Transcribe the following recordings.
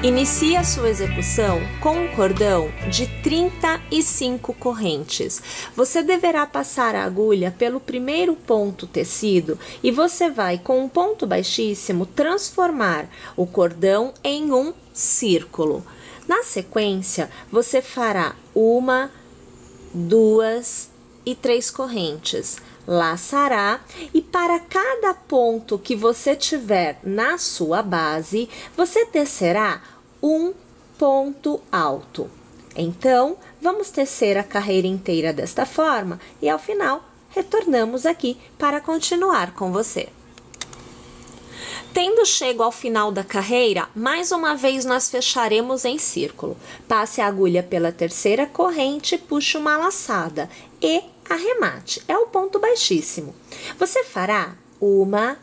Inicie a sua execução com um cordão de 35 correntes. Você deverá passar a agulha pelo primeiro ponto tecido e você vai, com um ponto baixíssimo, transformar o cordão em um círculo. Na sequência, você fará 1, 2 e 3 correntes. Laçará e para cada ponto que você tiver na sua base, você tecerá um ponto alto. Então, vamos tecer a carreira inteira desta forma e ao final retornamos aqui para continuar com você. Tendo chego ao final da carreira, mais uma vez nós fecharemos em círculo. Passe a agulha pela terceira corrente, puxe uma laçada e arremate. É o ponto baixíssimo. Você fará 1,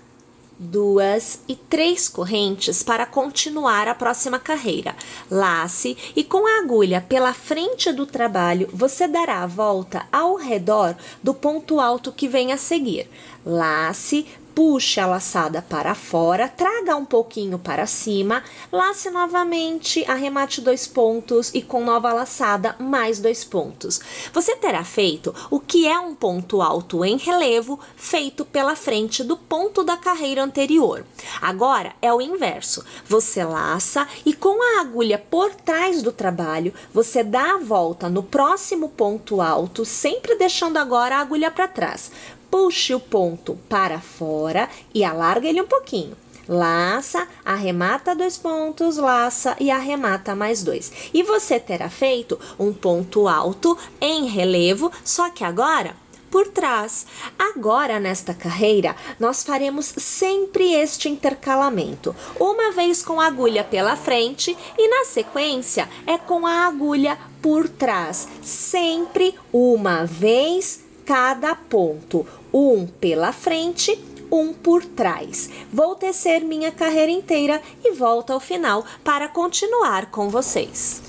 2 e 3 correntes para continuar a próxima carreira. Lace e com a agulha pela frente do trabalho, você dará a volta ao redor do ponto alto que vem a seguir. Lace, puxe a laçada para fora, traga um pouquinho para cima, lace novamente, arremate 2 pontos e com nova laçada mais 2 pontos. Você terá feito o que é um ponto alto em relevo feito pela frente do ponto da carreira anterior. Agora é o inverso. Você laça e com a agulha por trás do trabalho, você dá a volta no próximo ponto alto, sempre deixando agora a agulha para trás. Puxe o ponto para fora e alarga ele um pouquinho. Laça, arremata 2 pontos, laça e arremata mais 2. E você terá feito um ponto alto em relevo, só que agora por trás. Agora, nesta carreira, nós faremos sempre este intercalamento. Uma vez com a agulha pela frente e, na sequência, é com a agulha por trás. Sempre uma vez cada ponto. Um pela frente, um por trás. Vou tecer minha carreira inteira e volto ao final para continuar com vocês.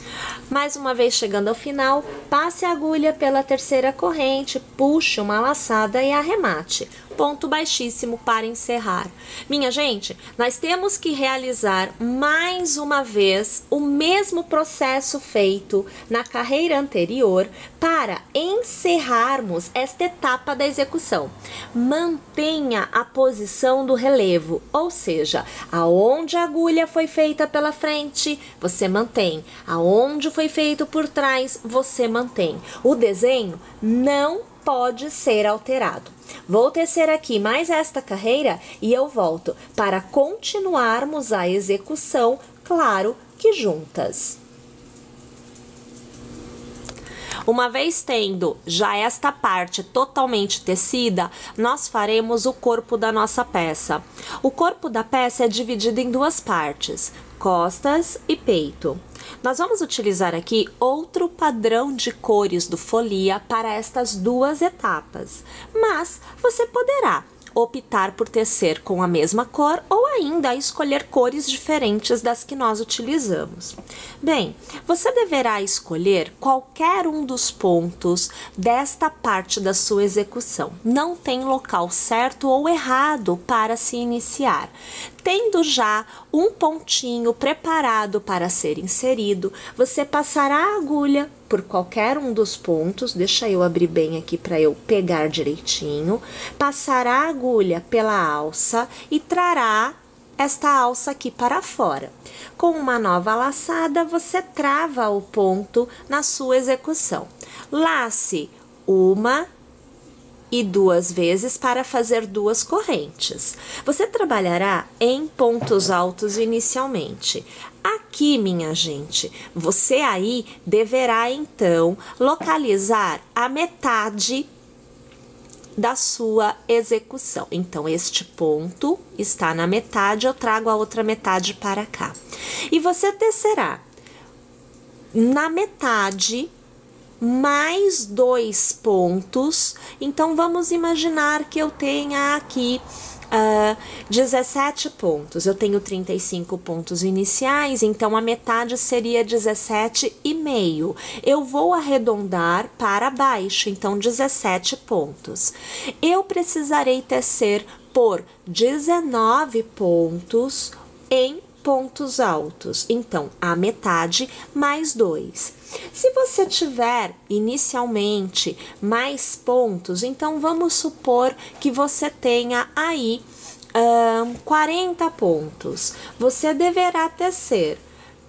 Mais uma vez chegando ao final, passe a agulha pela terceira corrente, puxe uma laçada e arremate. Ponto baixíssimo para encerrar. Minha gente, nós temos que realizar mais uma vez o mesmo processo feito na carreira anterior para encerrarmos esta etapa da execução. Mantenha a posição do relevo, ou seja, aonde a agulha foi feita pela frente, você mantém. Aonde foi feito por trás, você mantém. O desenho não pode ser alterado. Vou tecer aqui mais esta carreira e eu volto para continuarmos a execução, claro que juntas. Uma vez tendo já esta parte totalmente tecida, nós faremos o corpo da nossa peça. O corpo da peça é dividido em 2 partes, costas e peito. Nós vamos utilizar aqui outro padrão de cores do Folia para estas 2 etapas, mas você poderá optar por tecer com a mesma cor ou ainda escolher cores diferentes das que nós utilizamos. Bem, você deverá escolher qualquer um dos pontos desta parte da sua execução. Não tem local certo ou errado para se iniciar. Tendo já um pontinho preparado para ser inserido, você passará a agulha por qualquer um dos pontos, deixa eu abrir bem aqui para eu pegar direitinho, passará a agulha pela alça e trará esta alça aqui para fora. Com uma nova laçada, você trava o ponto na sua execução. Lace 1 e 2 vezes para fazer 2 correntes. Você trabalhará em pontos altos inicialmente. Aqui, minha gente, você aí deverá então localizar a metade da sua execução. Então, este ponto está na metade, eu trago a outra metade para cá. E você tecerá na metade mais 2 pontos. Então, vamos imaginar que eu tenha aqui 17 pontos. Eu tenho 35 pontos iniciais, então a metade seria 17,5. Eu vou arredondar para baixo, então 17 pontos. Eu precisarei tecer por 19 pontos em pontos altos. Então, a metade mais 2. Se você tiver inicialmente mais pontos, então vamos supor que você tenha aí 40 pontos. Você deverá tecer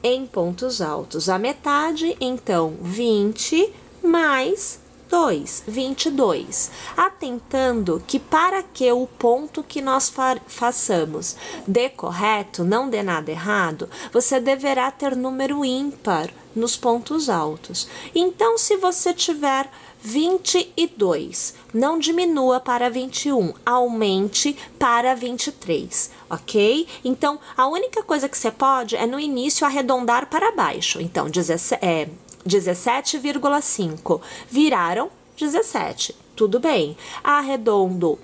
em pontos altos a metade, então 20 mais 2, 22. Atentando que para que o ponto que nós façamos dê correto, não dê nada errado, você deverá ter número ímpar nos pontos altos. Então, se você tiver 22, não diminua para 21, aumente para 23, ok? Então, a única coisa que você pode é no início arredondar para baixo. Então, 17,5 viraram 17, tudo bem. Arredondo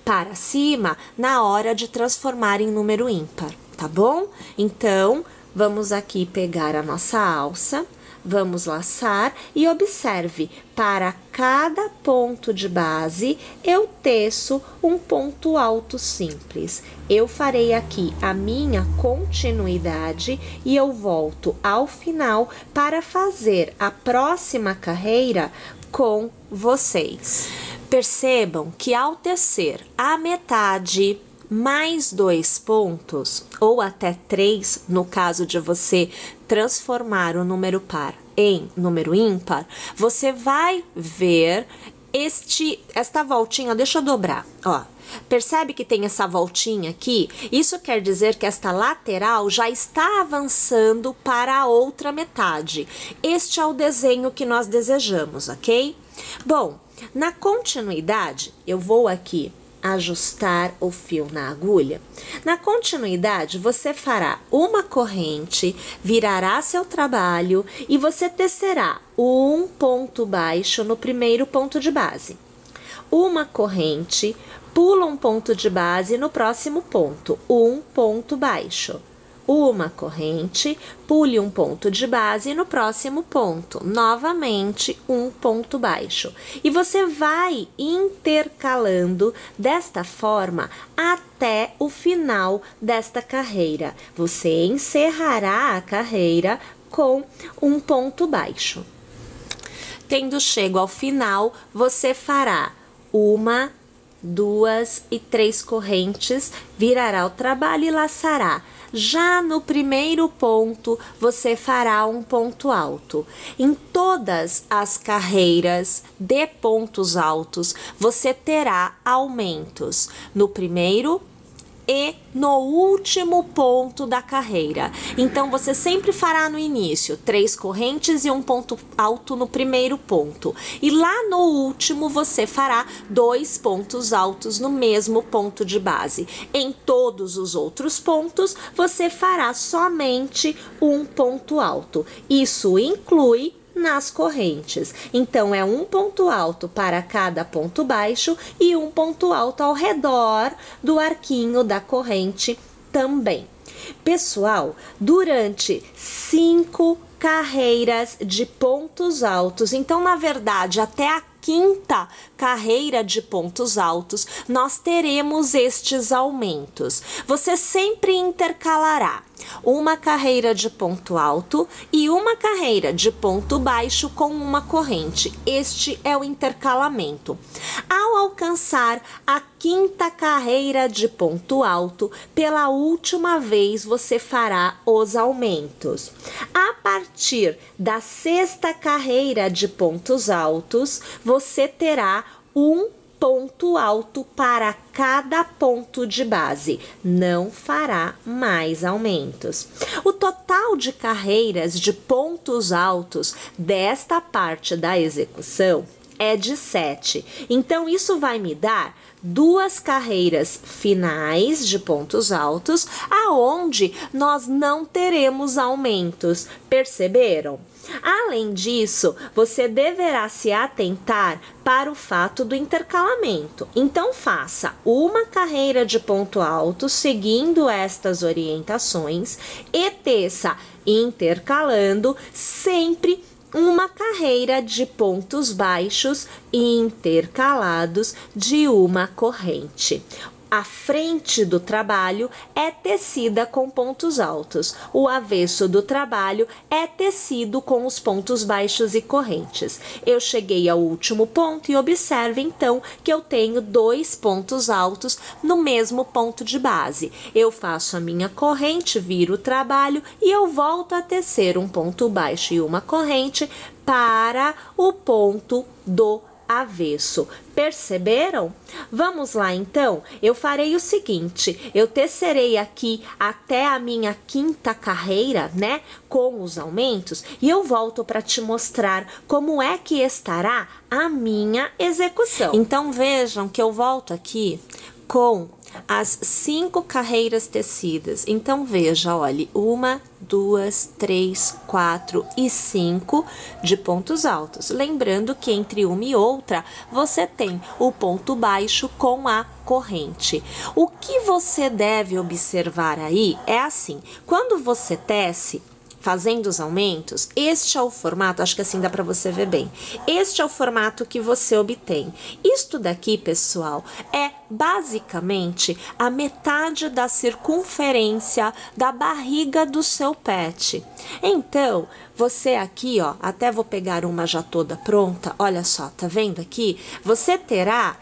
para cima na hora de transformar em número ímpar, tá bom? Então, vamos aqui pegar a nossa alça, vamos laçar e observe, para cada ponto de base, eu teço um ponto alto simples. Eu farei aqui a minha continuidade e eu volto ao final para fazer a próxima carreira com vocês. Percebam que ao tecer a metade mais 2 pontos, ou até 3, no caso de você transformar o número par em número ímpar, você vai ver esta voltinha, deixa eu dobrar, ó. Percebe que tem essa voltinha aqui? Isso quer dizer que esta lateral já está avançando para a outra metade. Este é o desenho que nós desejamos, ok? Bom, na continuidade, eu vou aqui ajustar o fio na agulha. Na continuidade, você fará uma corrente, virará seu trabalho e você tecerá um ponto baixo no primeiro ponto de base. Uma corrente, pula um ponto de base no próximo ponto, um ponto baixo. Uma corrente, pule um ponto de base no próximo ponto, novamente um ponto baixo. E você vai intercalando desta forma até o final desta carreira. Você encerrará a carreira com um ponto baixo. Tendo chego ao final, você fará uma, 2 e 3 correntes, virará o trabalho e laçará. Já no primeiro ponto, você fará um ponto alto. Em todas as carreiras de pontos altos, você terá aumentos no primeiro e no último ponto da carreira. Então, você sempre fará no início 3 correntes e um ponto alto no primeiro ponto. E lá no último, você fará 2 pontos altos no mesmo ponto de base. Em todos os outros pontos, você fará somente um ponto alto. Isso inclui nas correntes. Então, é um ponto alto para cada ponto baixo e um ponto alto ao redor do arquinho da corrente também. Pessoal, durante 5 carreiras de pontos altos, então, na verdade, até a 5ª carreira de pontos altos, nós teremos estes aumentos. Você sempre intercalará uma carreira de ponto alto e uma carreira de ponto baixo com uma corrente. Este é o intercalamento. Ao alcançar a 5ª carreira de ponto alto, pela última vez você fará os aumentos. A partir da 6ª carreira de pontos altos, você terá um ponto alto para cada ponto de base, não fará mais aumentos. O total de carreiras de pontos altos desta parte da execução é de 7. Então, isso vai me dar 2 carreiras finais de pontos altos, aonde nós não teremos aumentos. Perceberam? Além disso, você deverá se atentar para o fato do intercalamento. Então, faça uma carreira de ponto alto seguindo estas orientações e teça intercalando sempre uma carreira de pontos baixos intercalados de uma corrente. a frente do trabalho é tecida com pontos altos. O avesso do trabalho é tecido com os pontos baixos e correntes. Eu cheguei ao último ponto e observe então que eu tenho 2 pontos altos no mesmo ponto de base. Eu faço a minha corrente, viro o trabalho e eu volto a tecer um ponto baixo e uma corrente para o ponto do avesso. Perceberam? Vamos lá então, eu farei o seguinte, eu tecerei aqui até a minha 5ª carreira, né, com os aumentos, e eu volto para te mostrar como é que estará a minha execução. Então vejam que eu volto aqui com as 5 carreiras tecidas. Então veja, olha, 1, 2, 3, 4 e 5 de pontos altos. Lembrando que entre uma e outra você tem o ponto baixo com a corrente. O que você deve observar aí é assim, quando você tece fazendo os aumentos, este é o formato, acho que assim dá para você ver bem. Este é o formato que você obtém. Isto daqui, pessoal, é basicamente a metade da circunferência da barriga do seu pet. Então, você aqui, ó, até vou pegar uma já toda pronta, olha só, tá vendo aqui? Você terá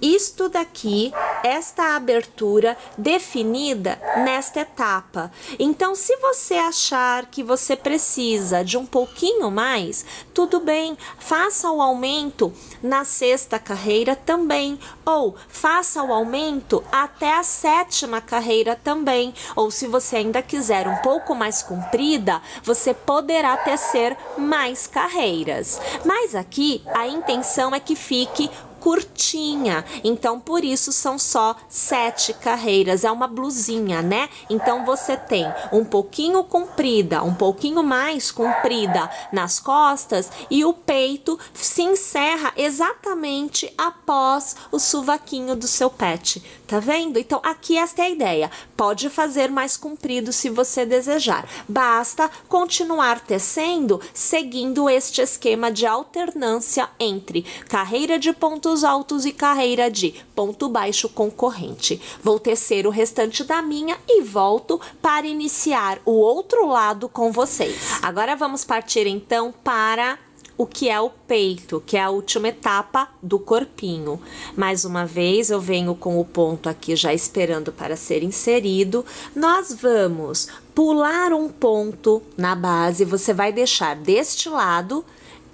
isto daqui, esta abertura definida nesta etapa. Então, se você achar que você precisa de um pouquinho mais, tudo bem, faça o aumento na 6ª carreira também, ou faça o aumento até a 7ª carreira também, ou se você ainda quiser um pouco mais comprida, você poderá tecer mais carreiras. Mas aqui, a intenção é que fique curtinha, então por isso são só 7 carreiras, é uma blusinha, né? Então você tem um pouquinho comprida, um pouquinho mais comprida nas costas e o peito se encerra exatamente após o sovaquinho do seu pet, tá vendo? Então aqui esta é a ideia, pode fazer mais comprido se você desejar, basta continuar tecendo seguindo este esquema de alternância entre carreira de pontos altos e carreira de ponto baixo com corrente. Vou tecer o restante da minha e volto para iniciar o outro lado com vocês. Agora vamos partir então para o que é o peito, que é a última etapa do corpinho. Mais uma vez, eu venho com o ponto aqui já esperando para ser inserido. Nós vamos pular um ponto na base, você vai deixar deste lado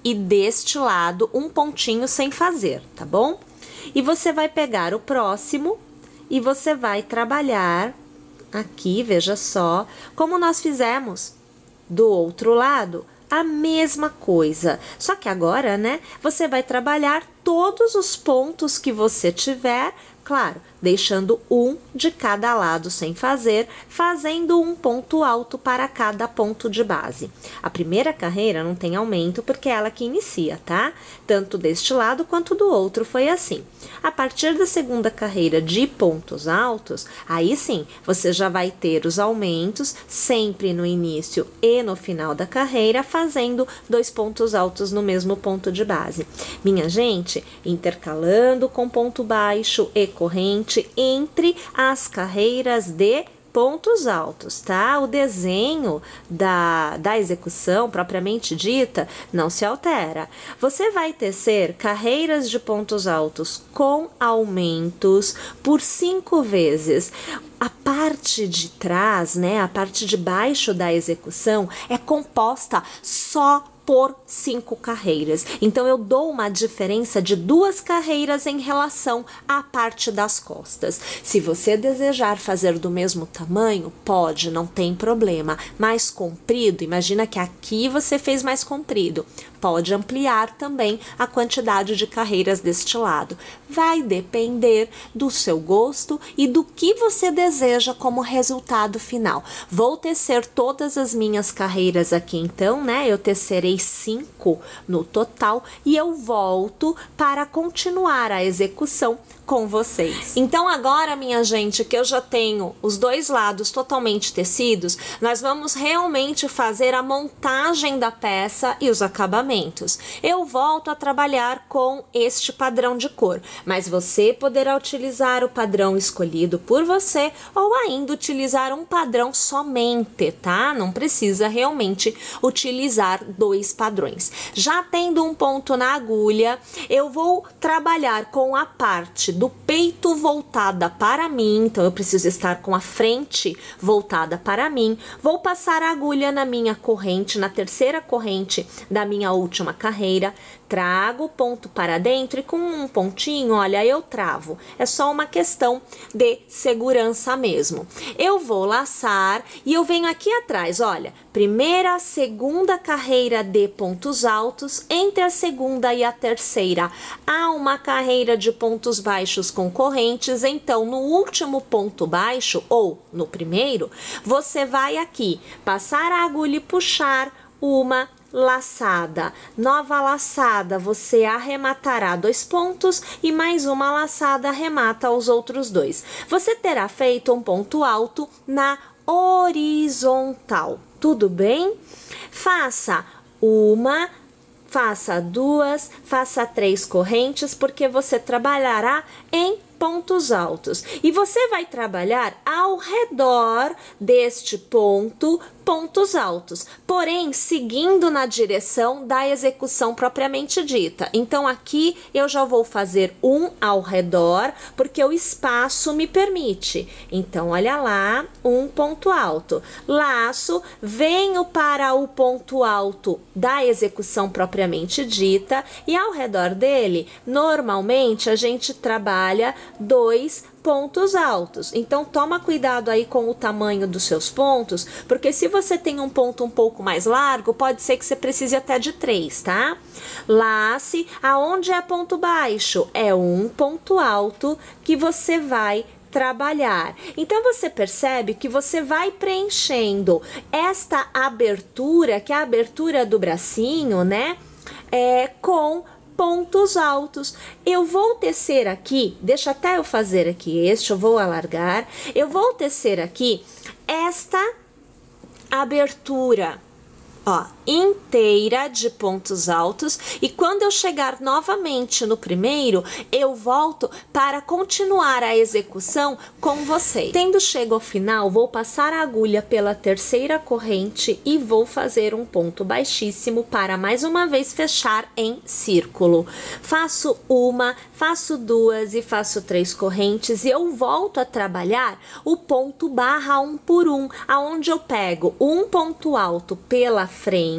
e deste lado um pontinho sem fazer, tá bom? E você vai pegar o próximo e você vai trabalhar aqui, veja só, como nós fizemos do outro lado, a mesma coisa. Só que agora, né, você vai trabalhar todos os pontos que você tiver, claro, deixando um de cada lado sem fazer, fazendo um ponto alto para cada ponto de base. A primeira carreira não tem aumento porque é ela que inicia, tá? Tanto deste lado quanto do outro foi assim. A partir da segunda carreira de pontos altos, aí sim, você já vai ter os aumentos sempre no início e no final da carreira, fazendo 2 pontos altos no mesmo ponto de base. Minha gente, intercalando com ponto baixo e corrente entre as carreiras de pontos altos, tá? O desenho da execução propriamente dita não se altera. Você vai tecer carreiras de pontos altos com aumentos por 5 vezes. A parte de trás, né, a parte de baixo da execução é composta só por 5 carreiras. Então, eu dou uma diferença de 2 carreiras em relação à parte das costas. Se você desejar fazer do mesmo tamanho, pode, não tem problema. Mais comprido, imagina que aqui você fez mais comprido. Pode ampliar também a quantidade de carreiras deste lado. Vai depender do seu gosto e do que você deseja como resultado final. Vou tecer todas as minhas carreiras aqui então, né? Eu tecerei 5 no total e eu volto para continuar a execução com vocês. Então agora, minha gente, que eu já tenho os dois lados totalmente tecidos, nós vamos realmente fazer a montagem da peça e os acabamentos. Eu volto a trabalhar com este padrão de cor, mas você poderá utilizar o padrão escolhido por você ou ainda utilizar um padrão somente, tá? Não precisa realmente utilizar dois padrões. Já tendo um ponto na agulha, eu vou trabalhar com a parte do peito voltada para mim, então eu preciso estar com a frente voltada para mim. Vou passar a agulha na minha corrente, na terceira corrente da minha última carreira, trago o ponto para dentro e com um pontinho, olha, eu travo. É só uma questão de segurança mesmo. Eu vou laçar e eu venho aqui atrás, olha, primeira, segunda carreira de pontos altos, entre a segunda e a terceira há uma carreira de pontos baixos com correntes, então no último ponto baixo, ou no primeiro, você vai aqui, passar a agulha e puxar uma laçada. Nova laçada, você arrematará 2 pontos e mais uma laçada arremata os outros 2. Você terá feito um ponto alto na horizontal. Tudo bem? Faça uma, faça 2, faça 3 correntes, porque você trabalhará em pontos altos. E você vai trabalhar ao redor deste ponto, pontos altos, porém seguindo na direção da execução propriamente dita. Então aqui eu já vou fazer um ao redor, porque o espaço me permite. Então olha lá, um ponto alto, laço, venho para o ponto alto da execução propriamente dita e ao redor dele, normalmente a gente trabalha 2 pontos altos. Então toma cuidado aí com o tamanho dos seus pontos, porque se você tem um ponto um pouco mais largo, pode ser que você precise até de 3, tá? Lace, aonde é ponto baixo? É um ponto alto que você vai trabalhar. Então você percebe que você vai preenchendo esta abertura, que é a abertura do bracinho, né? Com pontos altos. Eu vou tecer aqui, deixa até eu fazer aqui este, eu vou alargar, eu vou tecer aqui esta abertura, ó, inteira de pontos altos, e quando eu chegar novamente no primeiro, eu volto para continuar a execução com vocês. Tendo chego ao final, vou passar a agulha pela terceira corrente e vou fazer um ponto baixíssimo para mais uma vez fechar em círculo. Faço uma, faço 2 e faço 3 correntes e eu volto a trabalhar o ponto barra 1 por 1, aonde eu pego um ponto alto pela frente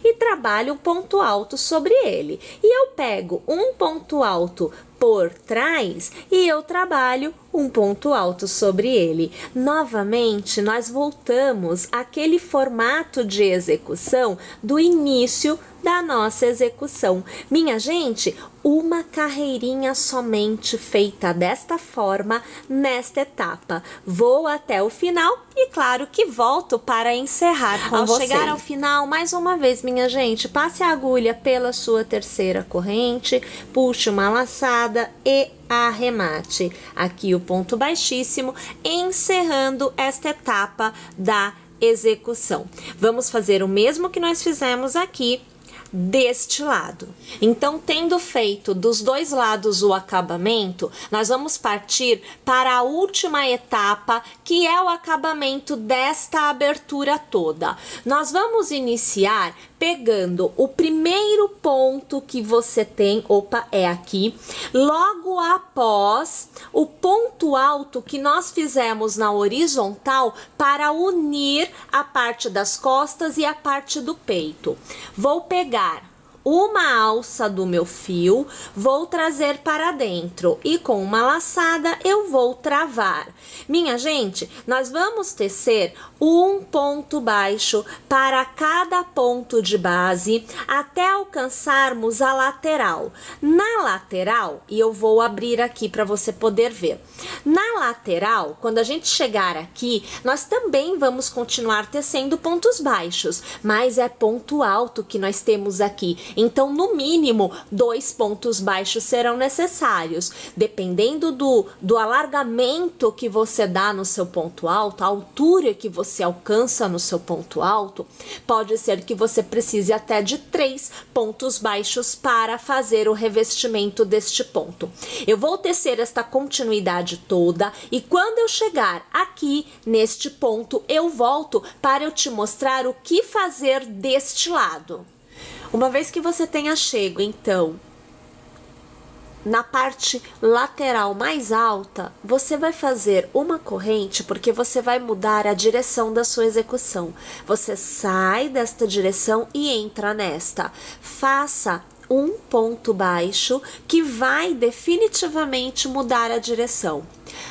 e trabalho um ponto alto sobre ele. E eu pego um ponto alto por trás e eu trabalho um ponto alto sobre ele. Novamente, nós voltamos àquele formato de execução do início da nossa execução. Minha gente, uma carreirinha somente feita desta forma nesta etapa. Vou até o final e claro que volto para encerrar com vocês. Ao chegar ao final, mais uma vez, minha gente, passe a agulha pela sua terceira corrente, puxe uma laçada e arremate. Aqui o ponto baixíssimo, encerrando esta etapa da execução. Vamos fazer o mesmo que nós fizemos aqui deste lado. Então, tendo feito dos dois lados o acabamento, nós vamos partir para a última etapa, que é o acabamento desta abertura toda. Nós vamos iniciar pegando o primeiro ponto que você tem, opa, é aqui, logo após o ponto alto que nós fizemos na horizontal para unir a parte das costas e a parte do peito. Vou pegar uma alça do meu fio, vou trazer para dentro e com uma laçada eu vou travar. Minha gente, nós vamos tecer um ponto baixo para cada ponto de base até alcançarmos a lateral. Na lateral, e eu vou abrir aqui para você poder ver. Na lateral, quando a gente chegar aqui, nós também vamos continuar tecendo pontos baixos, mas é ponto alto que nós temos aqui. Então, no mínimo, 2 pontos baixos serão necessários. Dependendo do alargamento que você dá no seu ponto alto, a altura que você alcança no seu ponto alto, pode ser que você precise até de 3 pontos baixos para fazer o revestimento deste ponto. Eu vou tecer esta continuidade toda e quando eu chegar aqui neste ponto, eu volto para eu te mostrar o que fazer deste lado. Uma vez que você tenha chego, então, na parte lateral mais alta, você vai fazer uma corrente porque você vai mudar a direção da sua execução. Você sai desta direção e entra nesta. Faça um ponto baixo que vai definitivamente mudar a direção.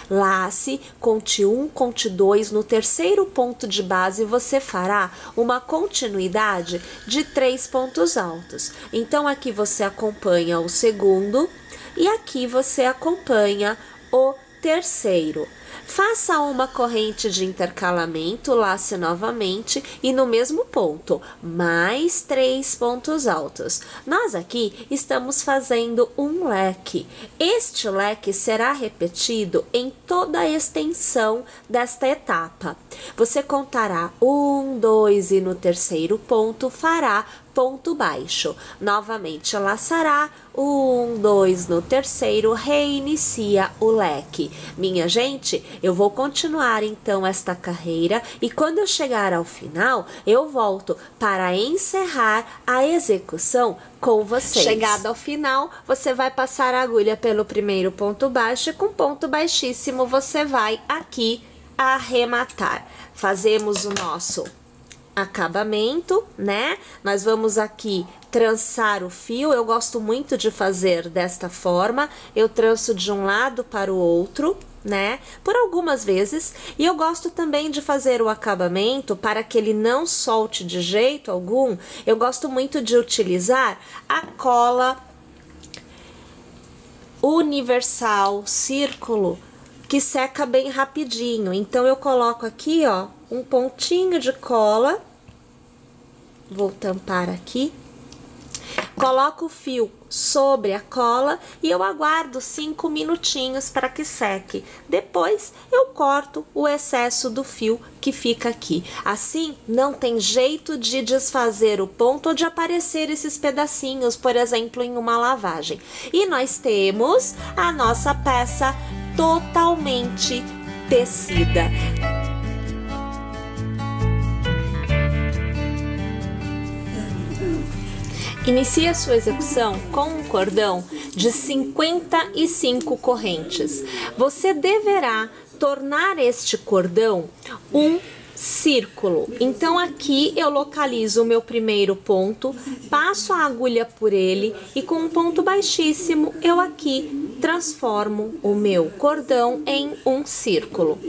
Lace, conte 1, conte 2, no terceiro ponto de base você fará uma continuidade de 3 pontos altos. Então aqui você acompanha o segundo e aqui você acompanha o terceiro. Faça uma corrente de intercalamento, lace novamente e no mesmo ponto, mais 3 pontos altos. Nós aqui estamos fazendo um leque. Este leque será repetido em toda a extensão desta etapa. Você contará 1, 2 e no terceiro ponto fará ponto baixo. Novamente laçará 1, 2 no terceiro, reinicia o leque. Minha gente, eu vou continuar então esta carreira e quando eu chegar ao final, eu volto para encerrar a execução com vocês. Chegado ao final, você vai passar a agulha pelo primeiro ponto baixo e com ponto baixíssimo você vai aqui arrematar. Fazemos o nosso acabamento, né? Nós vamos aqui trançar o fio. Eu gosto muito de fazer desta forma. Eu tranço de um lado para o outro, né? Por algumas vezes. E eu gosto também de fazer o acabamento para que ele não solte de jeito algum. Eu gosto muito de utilizar a cola universal círculo que seca bem rapidinho. Então eu coloco aqui, ó, um pontinho de cola, vou tampar aqui, coloco o fio sobre a cola e eu aguardo 5 minutinhos para que seque. Depois eu corto o excesso do fio que fica aqui. Assim, não tem jeito de desfazer o ponto ou de aparecer esses pedacinhos, por exemplo, em uma lavagem. E nós temos a nossa peça totalmente tecida. Inicie a sua execução com um cordão de 55 correntes. Você deverá tornar este cordão um círculo. Então aqui eu localizo o meu primeiro ponto, passo a agulha por ele e com um ponto baixíssimo eu aqui transformo o meu cordão em um círculo.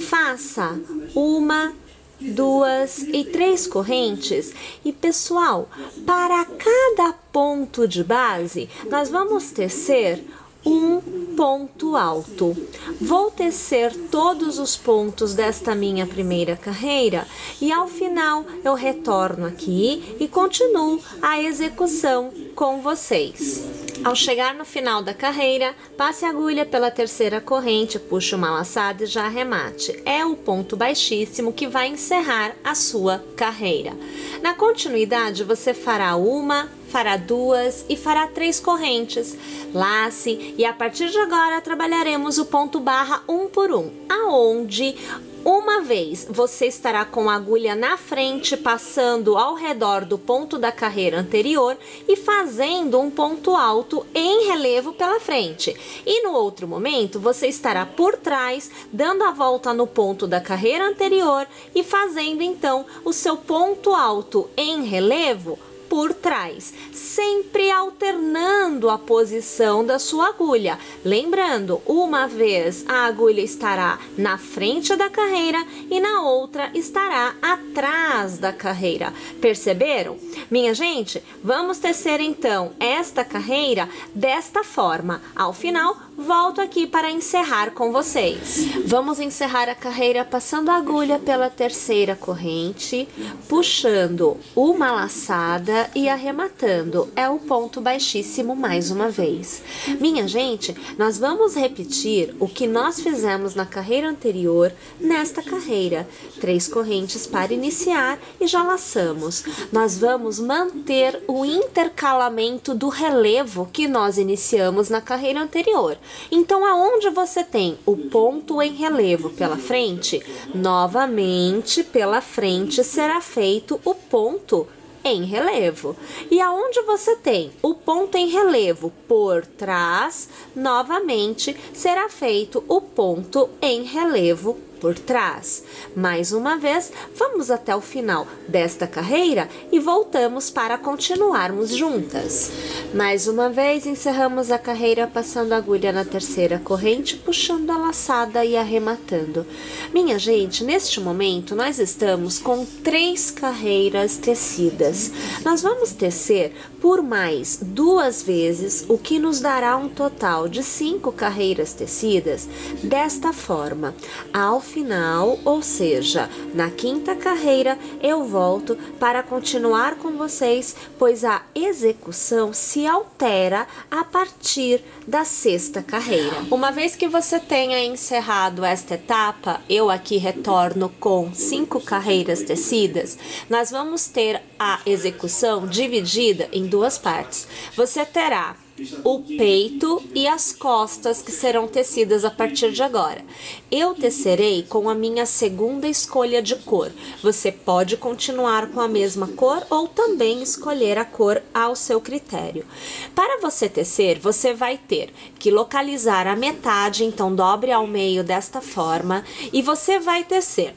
Faça 1, 2 e 3 correntes e pessoal, para cada ponto de base nós vamos tecer um ponto alto. Vou tecer todos os pontos desta minha primeira carreira e ao final eu retorno aqui e continuo a execução com vocês. Ao chegar no final da carreira, passe a agulha pela terceira corrente, puxe uma laçada e já arremate. É o ponto baixíssimo que vai encerrar a sua carreira. Na continuidade, você fará 1, fará 2 e fará 3 correntes. Lace e a partir de agora trabalharemos o ponto barra um por um, aonde uma vez você estará com a agulha na frente, passando ao redor do ponto da carreira anterior e fazendo um ponto alto em relevo pela frente. E no outro momento, você estará por trás, dando a volta no ponto da carreira anterior e fazendo então o seu ponto alto em relevo por trás, sempre alternando a posição da sua agulha. Lembrando, uma vez a agulha estará na frente da carreira e na outra estará atrás da carreira. Perceberam? Minha gente, vamos tecer então esta carreira desta forma. Ao final, volto aqui para encerrar com vocês. Vamos encerrar a carreira passando a agulha pela terceira corrente, puxando uma laçada e arrematando. É o ponto baixíssimo mais uma vez. Minha gente, nós vamos repetir o que nós fizemos na carreira anterior nesta carreira. 3 correntes para iniciar e já laçamos. Nós vamos manter o intercalamento do relevo que nós iniciamos na carreira anterior. Então, aonde você tem o ponto em relevo pela frente, novamente pela frente será feito o ponto em relevo. E aonde você tem o ponto em relevo por trás, novamente será feito o ponto em relevo por trás. Mais uma vez, vamos até o final desta carreira e voltamos para continuarmos juntas. Mais uma vez, encerramos a carreira passando a agulha na terceira corrente, puxando a laçada e arrematando. Minha gente, neste momento, nós estamos com 3 carreiras tecidas. Nós vamos tecer por mais 2 vezes, o que nos dará um total de 5 carreiras tecidas desta forma. Ao final, ou seja, na 5ª carreira, eu volto para continuar com vocês, pois a execução se altera a partir da 6ª carreira. Uma vez que você tenha encerrado esta etapa, eu aqui retorno com 5 carreiras tecidas. Nós vamos ter a execução dividida em 2 partes. Você terá o peito e as costas que serão tecidas a partir de agora. Eu tecerei com a minha segunda escolha de cor. Você pode continuar com a mesma cor ou também escolher a cor ao seu critério. Para você tecer, você vai ter que localizar a metade, então dobre ao meio desta forma e você vai tecer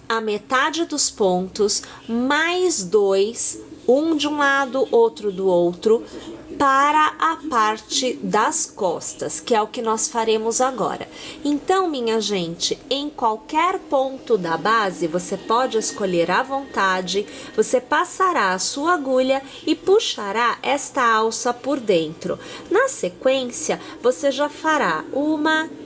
a metade dos pontos mais 2, um de um lado, outro do outro, para a parte das costas, que é o que nós faremos agora. Então, minha gente, em qualquer ponto da base, você pode escolher à vontade, você passará a sua agulha e puxará esta alça por dentro. Na sequência, você já fará 1,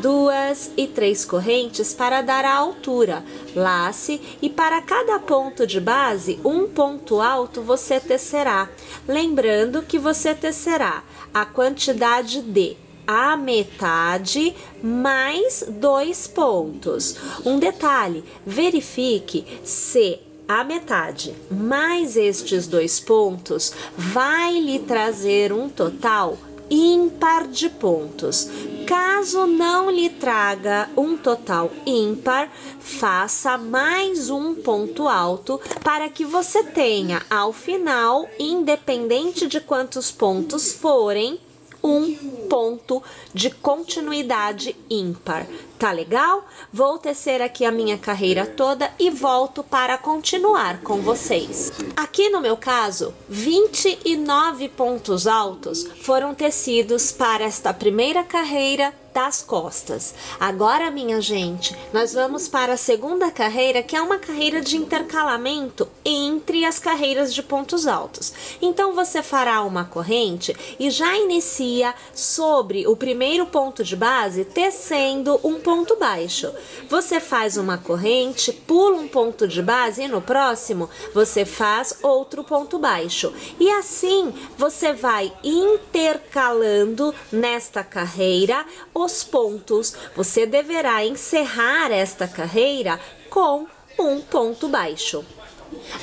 2 e 3 correntes para dar a altura. Lace e para cada ponto de base, um ponto alto você tecerá. Lembrando que você tecerá a quantidade de a metade mais 2 pontos. Um detalhe, verifique se a metade mais estes 2 pontos vai lhe trazer um total ímpar de pontos. Caso não lhe traga um total ímpar, faça mais um ponto alto para que você tenha ao final, independente de quantos pontos forem, um ponto de continuidade ímpar. Tá legal? Vou tecer aqui a minha carreira toda e volto para continuar com vocês. Aqui no meu caso, 29 pontos altos foram tecidos para esta primeira carreira das costas. Agora, minha gente, nós vamos para a segunda carreira, que é uma carreira de intercalamento entre as carreiras de pontos altos. Então, você fará uma corrente e já inicia sobre o primeiro ponto de base, tecendo um ponto baixo. Você faz uma corrente, pula um ponto de base e no próximo você faz outro ponto baixo. E assim, você vai intercalando nesta carreira os pontos. Você deverá encerrar esta carreira com um ponto baixo.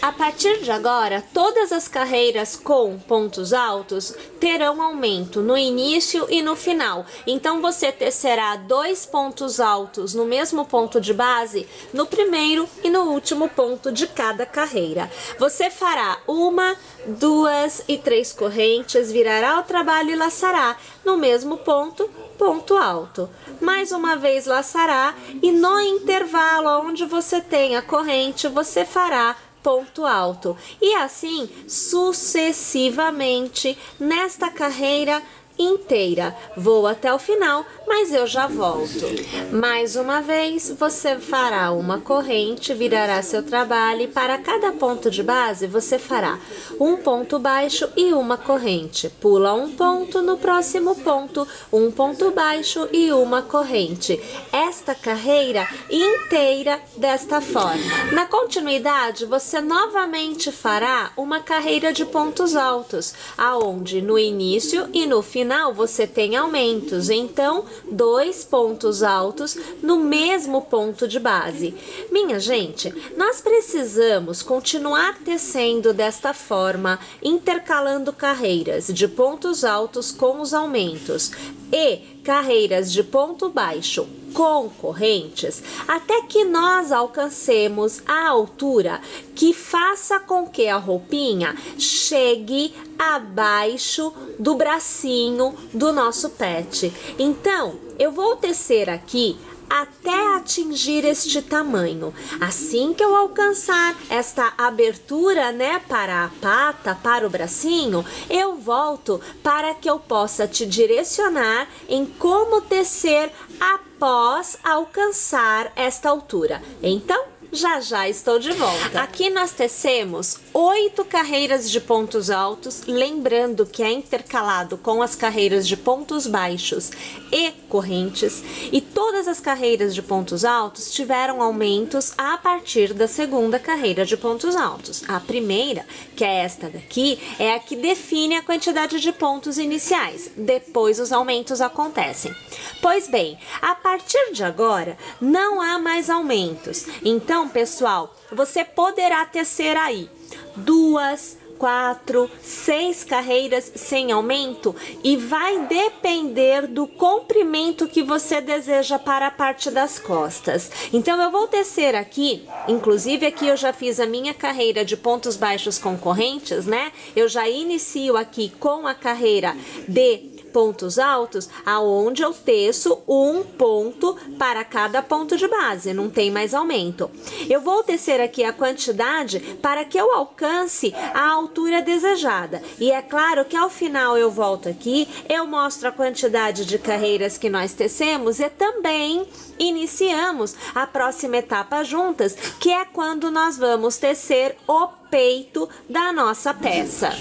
A partir de agora, todas as carreiras com pontos altos terão aumento no início e no final. Então, você tecerá 2 pontos altos no mesmo ponto de base, no primeiro e no último ponto de cada carreira. Você fará 1, 2 e 3 correntes, virará ao trabalho e laçará no mesmo ponto, ponto alto. Mais uma vez laçará e no intervalo onde você tem a corrente, você fará ponto alto. E assim sucessivamente nesta carreira inteira. Vou até o final, mas eu já volto. Mais uma vez, você fará uma corrente, virará seu trabalho e para cada ponto de base você fará um ponto baixo e uma corrente. Pula um ponto no próximo ponto, um ponto baixo e uma corrente. Esta carreira inteira desta forma. Na continuidade, você novamente fará uma carreira de pontos altos, aonde no início e no final você tem aumentos, então 2 pontos altos no mesmo ponto de base. Minha gente, nós precisamos continuar tecendo desta forma, intercalando carreiras de pontos altos com os aumentos e carreiras de ponto baixo com correntes, até que nós alcancemos a altura que faça com que a roupinha chegue abaixo do bracinho do nosso pet. Então, eu vou tecer aqui até atingir este tamanho. Assim que eu alcançar esta abertura, né, para a pata, para o bracinho, eu volto para que eu possa te direcionar em como tecer após alcançar esta altura. Então, já estou de volta. Aqui nós tecemos 8 carreiras de pontos altos, lembrando que é intercalado com as carreiras de pontos baixos e correntes, e todas as carreiras de pontos altos tiveram aumentos a partir da segunda carreira de pontos altos. A primeira, que é esta daqui, é a que define a quantidade de pontos iniciais, depois os aumentos acontecem. Pois bem, a partir de agora não há mais aumentos, então pessoal, você poderá tecer aí 2, 4, 6 carreiras sem aumento e vai depender do comprimento que você deseja para a parte das costas. Então eu vou tecer aqui, inclusive aqui eu já fiz a minha carreira de pontos baixos com correntes, né? Eu já inicio aqui com a carreira de pontos altos, aonde eu teço um ponto para cada ponto de base, não tem mais aumento. Eu vou tecer aqui a quantidade para que eu alcance a altura desejada. E é claro que ao final eu volto aqui, eu mostro a quantidade de carreiras que nós tecemos e também iniciamos a próxima etapa juntas, que é quando nós vamos tecer o peito da nossa peça.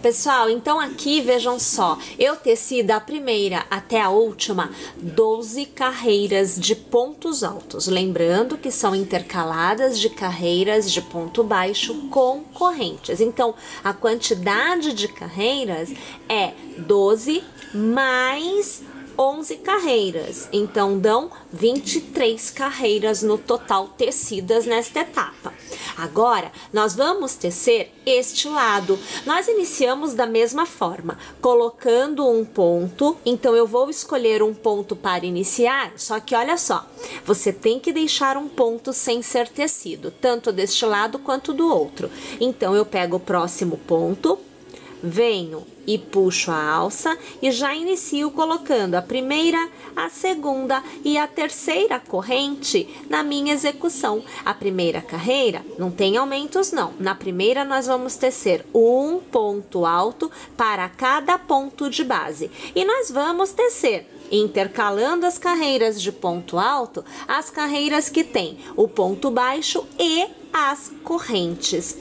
Pessoal, então aqui vejam só, eu teci da primeira até a última 12 carreiras de pontos altos, lembrando que são intercaladas de carreiras de ponto baixo com correntes. Então, a quantidade de carreiras é 12 mais 11 carreiras, então dão 23 carreiras no total tecidas nesta etapa. Agora, nós vamos tecer este lado. Nós iniciamos da mesma forma, colocando um ponto, então eu vou escolher um ponto para iniciar, só que olha só, você tem que deixar um ponto sem ser tecido, tanto deste lado quanto do outro. Então, eu pego o próximo ponto, venho e puxo a alça e já inicio colocando a primeira, a segunda e a terceira corrente na minha execução. A primeira carreira não tem aumentos não. Na primeira nós vamos tecer um ponto alto para cada ponto de base e nós vamos tecer intercalando as carreiras de ponto alto, as carreiras que tem o ponto baixo e as correntes.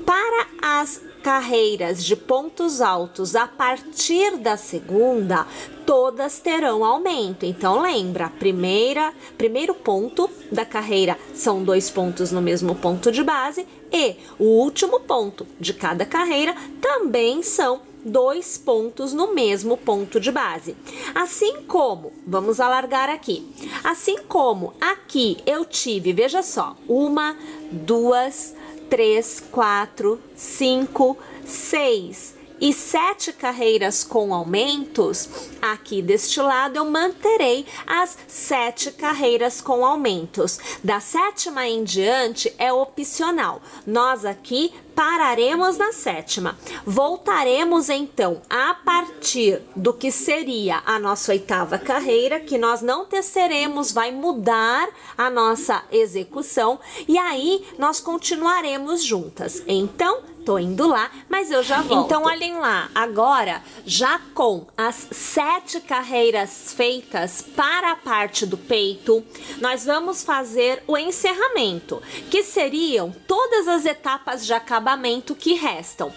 Para as carreiras de pontos altos a partir da segunda, todas terão aumento. Então lembra, primeiro ponto da carreira são 2 pontos no mesmo ponto de base e o último ponto de cada carreira também são 2 pontos no mesmo ponto de base. Assim como, vamos alargar aqui, assim como aqui eu tive, veja só, 1, 2, 3, 4, 5, 6 e 7 carreiras com aumentos, aqui deste lado eu manterei as 7 carreiras com aumentos. Da sétima em diante é opcional. Nós aqui pararemos na sétima. Voltaremos então a partir do que seria a nossa oitava carreira, que nós não teceremos, vai mudar a nossa execução, e aí nós continuaremos juntas. Então, tô indo lá, mas eu já volto. Então, olhem lá, agora, já com as 7 carreiras feitas para a parte do peito, nós vamos fazer o encerramento, que seriam todas as etapas de acabamento que restam.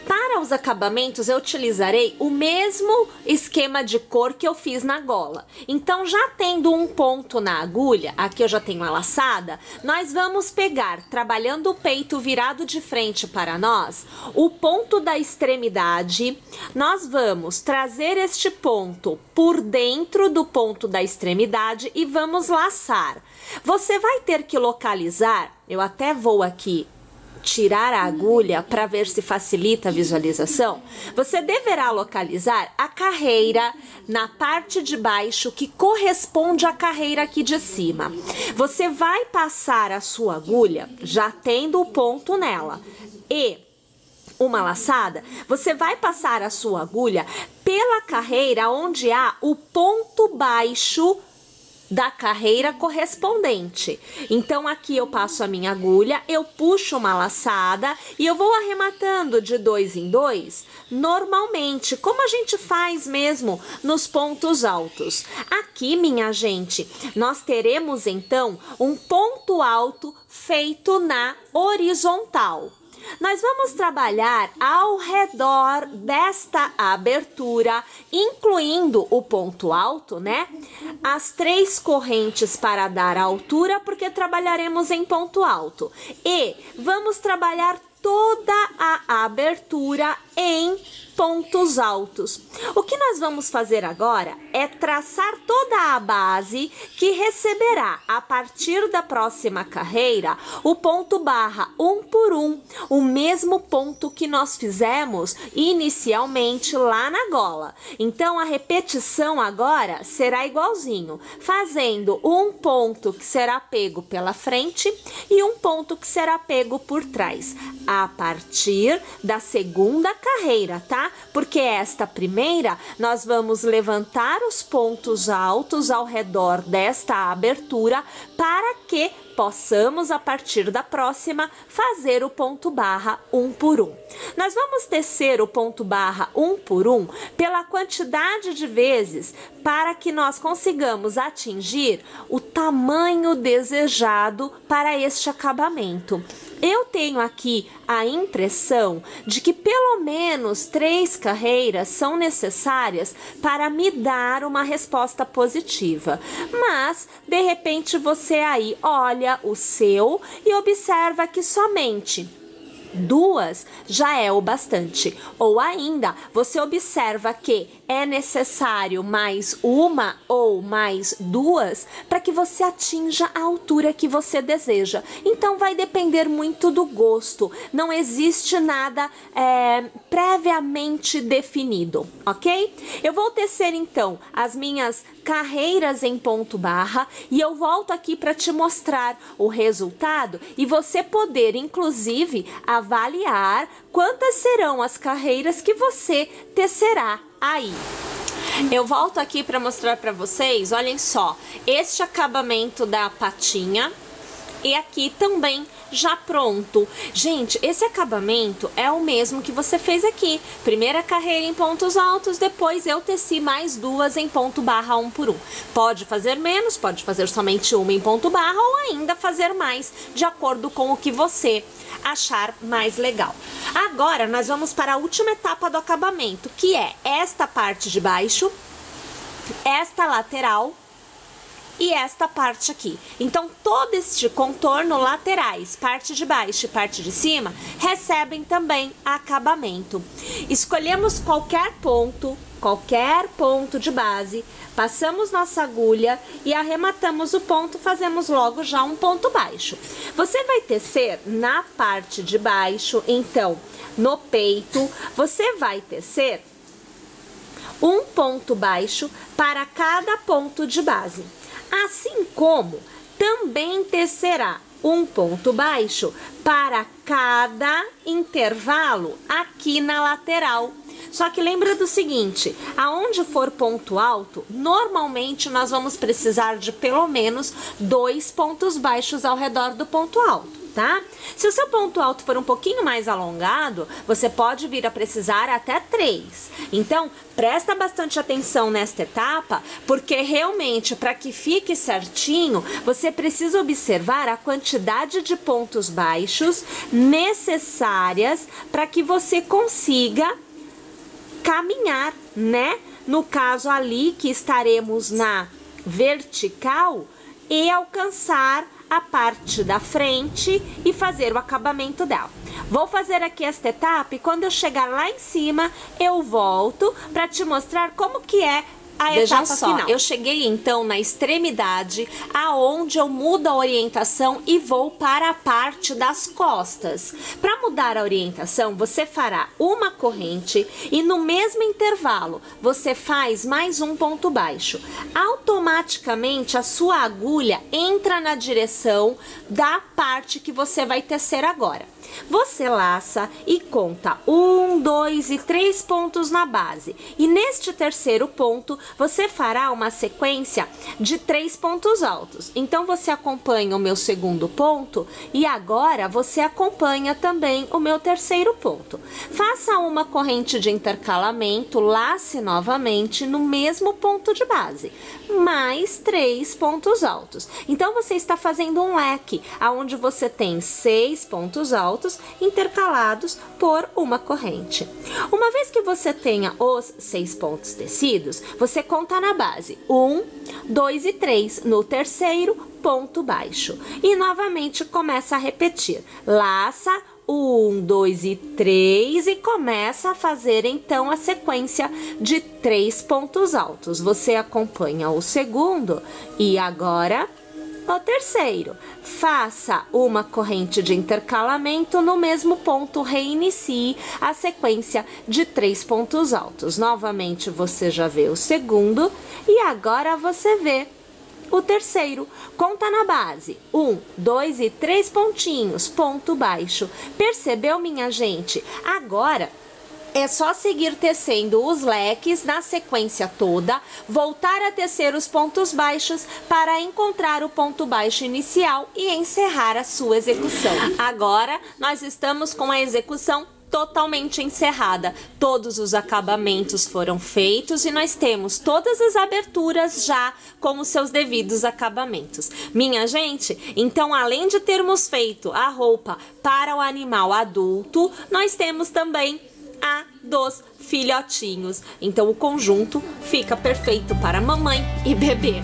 Para os acabamentos, eu utilizarei o mesmo esquema de cor que eu fiz na gola. Então, já tendo um ponto na agulha, aqui eu já tenho a laçada, nós vamos pegar, trabalhando o peito virado de frente para nós, o ponto da extremidade, nós vamos trazer este ponto por dentro do ponto da extremidade e vamos laçar. Você vai ter que localizar, eu até vou aqui tirar a agulha para ver se facilita a visualização. Você deverá localizar a carreira na parte de baixo que corresponde à carreira aqui de cima. Você vai passar a sua agulha já tendo o ponto nela e uma laçada, você vai passar a sua agulha pela carreira onde há o ponto baixo da carreira correspondente. Então, aqui eu passo a minha agulha, eu puxo uma laçada e eu vou arrematando de 2 em 2, normalmente, como a gente faz mesmo nos pontos altos. Aqui, minha gente, nós teremos, então, um ponto alto feito na horizontal. Nós vamos trabalhar ao redor desta abertura, incluindo o ponto alto, né? As 3 correntes para dar a altura, porque trabalharemos em ponto alto. E vamos trabalhar toda a abertura em pontos altos. O que nós vamos fazer agora é traçar toda a base que receberá, a partir da próxima carreira, o ponto barra 1 por 1, o mesmo ponto que nós fizemos inicialmente lá na gola. Então, a repetição agora será igualzinho, fazendo um ponto que será pego pela frente e um ponto que será pego por trás, a partir da segunda carreira, tá? Porque esta primeira, nós vamos levantar os pontos altos ao redor desta abertura para que possamos, a partir da próxima, fazer o ponto barra 1 por 1. Nós vamos tecer o ponto barra 1 por 1 pela quantidade de vezes para que nós consigamos atingir o tamanho desejado para este acabamento. Eu tenho aqui a impressão de que pelo menos 3 carreiras são necessárias para me dar uma resposta positiva. Mas, de repente, você aí olha o seu e observa que somente 2 já é o bastante. Ou ainda, você observa que é necessário mais 1 ou mais 2 para que você atinja a altura que você deseja. Então, vai depender muito do gosto. Não existe nada previamente definido, ok? Eu vou tecer, então, as minhas carreiras em ponto barra e eu volto aqui para te mostrar o resultado e você poder, inclusive, avaliar quantas serão as carreiras que você tecerá aí. Eu volto aqui para mostrar para vocês, olhem só, este acabamento da patinha e aqui também já pronto. Gente, esse acabamento é o mesmo que você fez aqui. Primeira carreira em pontos altos, depois eu teci mais 2 em ponto barra 1 por 1. Pode fazer menos, pode fazer somente 1 em ponto barra ou ainda fazer mais, de acordo com o que você achar mais legal. Agora, nós vamos para a última etapa do acabamento, que é esta parte de baixo, esta lateral e esta parte aqui. Então, todo este contorno laterais, parte de baixo e parte de cima, recebem também acabamento. Escolhemos qualquer ponto de base, passamos nossa agulha e arrematamos o ponto, fazemos logo já um ponto baixo. Você vai tecer na parte de baixo, então, no peito, você vai tecer um ponto baixo para cada ponto de base. Assim como também tecerá um ponto baixo para cada intervalo aqui na lateral. Só que lembra do seguinte, aonde for ponto alto, normalmente nós vamos precisar de pelo menos 2 pontos baixos ao redor do ponto alto, tá? Se o seu ponto alto for um pouquinho mais alongado, você pode vir a precisar até 3. Então, presta bastante atenção nesta etapa, porque realmente, para que fique certinho, você precisa observar a quantidade de pontos baixos necessárias para que você consiga caminhar, né? No caso ali que estaremos na vertical e alcançar a parte da frente e fazer o acabamento dela. Vou fazer aqui esta etapa e quando eu chegar lá em cima, eu volto para te mostrar como que é a etapa final. Eu cheguei então na extremidade, aonde eu mudo a orientação e vou para a parte das costas. Para mudar a orientação, você fará uma corrente e no mesmo intervalo você faz mais um ponto baixo. Automaticamente a sua agulha entra na direção da parte que você vai tecer agora. Você laça e conta 1, 2 e 3 pontos na base. E neste terceiro ponto, você fará uma sequência de 3 pontos altos. Então, você acompanha o meu segundo ponto e agora você acompanha também o meu terceiro ponto. Faça uma corrente de intercalamento, lace novamente no mesmo ponto de base, mais 3 pontos altos. Então, você está fazendo um leque, onde você tem 6 pontos altos intercalados por uma corrente. Uma vez que você tenha os 6 pontos tecidos, você conta na base 1, 2 e 3 no terceiro ponto baixo e novamente começa a repetir. Laça 1, 2 e 3 e começa a fazer então a sequência de 3 pontos altos. Você acompanha o segundo e agora o terceiro. Faça uma corrente de intercalamento no mesmo ponto, reinicie a sequência de 3 pontos altos. Novamente você já vê o segundo e agora você vê o terceiro. Conta na base 1, 2 e 3 pontinhos, ponto baixo. Percebeu, minha gente? Agora é só seguir tecendo os leques na sequência toda, voltar a tecer os pontos baixos para encontrar o ponto baixo inicial e encerrar a sua execução. Agora, nós estamos com a execução totalmente encerrada. Todos os acabamentos foram feitos e nós temos todas as aberturas já com os seus devidos acabamentos. Minha gente, então além de termos feito a roupa para o animal adulto, nós temos também a dos filhotinhos. Então o conjunto fica perfeito para mamãe e bebê.